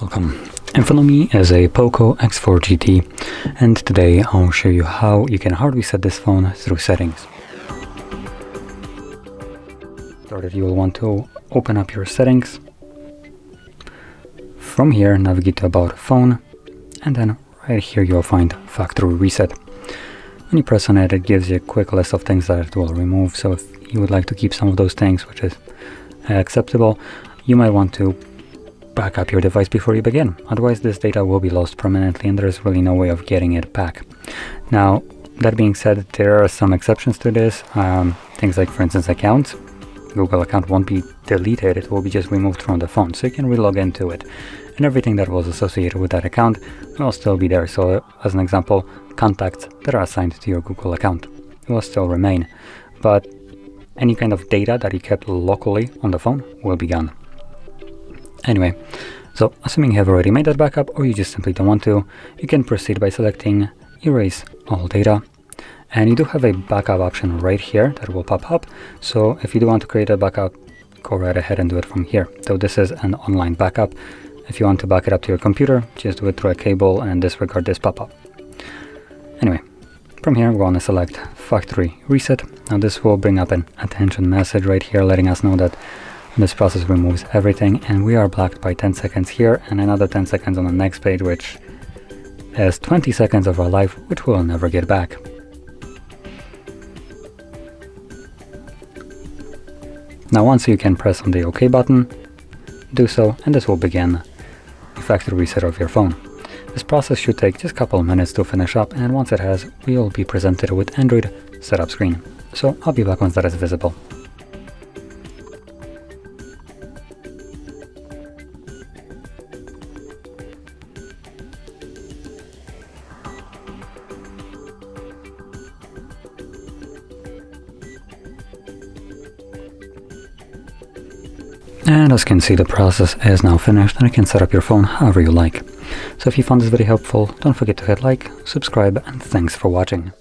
Welcome. In front of me is a POCO X4 GT, and today I'll show you how you can hard reset this phone through settings. Started, you will want to open up your settings. From here, navigate to About Phone, and then right here you'll find Factory Reset. When you press on it, it gives you a quick list of things that it will remove, so if you would like to keep some of those things, which is acceptable, you might want to back up your device before you begin. Otherwise, this data will be lost permanently and there's really no way of getting it back. Now, that being said, there are some exceptions to this. Things like, for instance, accounts. Google account won't be deleted, it will be just removed from the phone, so you can re-log into it. And everything that was associated with that account will still be there. So, as an example, contacts that are assigned to your Google account will still remain. But any kind of data that you kept locally on the phone will be gone. Anyway, so assuming you have already made that backup or you just simply don't want to, you can proceed by selecting Erase All Data. And you do have a backup option right here that will pop up. So if you do want to create a backup, go right ahead and do it from here. So this is an online backup. If you want to back it up to your computer, just do it through a cable and disregard this pop-up. Anyway, from here we're going to select Factory Reset. Now this will bring up an attention message right here letting us know that this process removes everything, and we are blocked by 10 seconds here and another 10 seconds on the next page, which is 20 seconds of our life, which we'll never get back. Now once you can press on the OK button, do so, and this will begin the factory reset of your phone. This process should take just a couple of minutes to finish up, and once it has, we will be presented with Android setup screen. So I'll be back once that is visible. And as you can see, the process is now finished and you can set up your phone however you like. So if you found this video helpful, don't forget to hit like, subscribe, and thanks for watching.